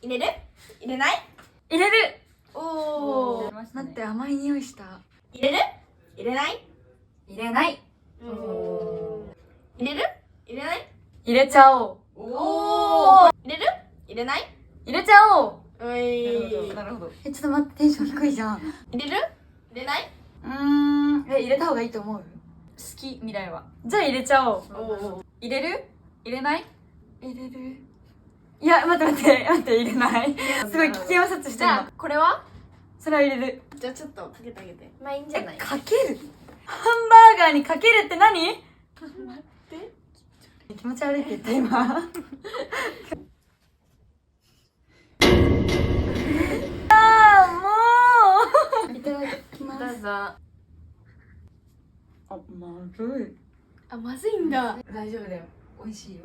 入れる？入れない？入れる。おー。待って、甘い匂いした。入れる？入れない？入れない。入れる？入れない？入れちゃおう。おー。入れる？入れない？入れちゃおう。おい。なるほど。ちょっと待って、テンション低いじゃん。入れる？入れない？入れた方がいいと思う？好き、未来は。じゃあ入れちゃおう。おー。入れる？入れない？入れる。いや、待って、入れない。すごい危険を察知してる。じゃあこれは？それは入れる。じゃあちょっとかけてあげて。まあいいんじゃない？かける？ハンバーガーにかけるって何？待って気持ち悪いって言った今。もういただきます。どうぞ。あ、まずい。あ、まずいんだ。大丈夫だよ。美味しい。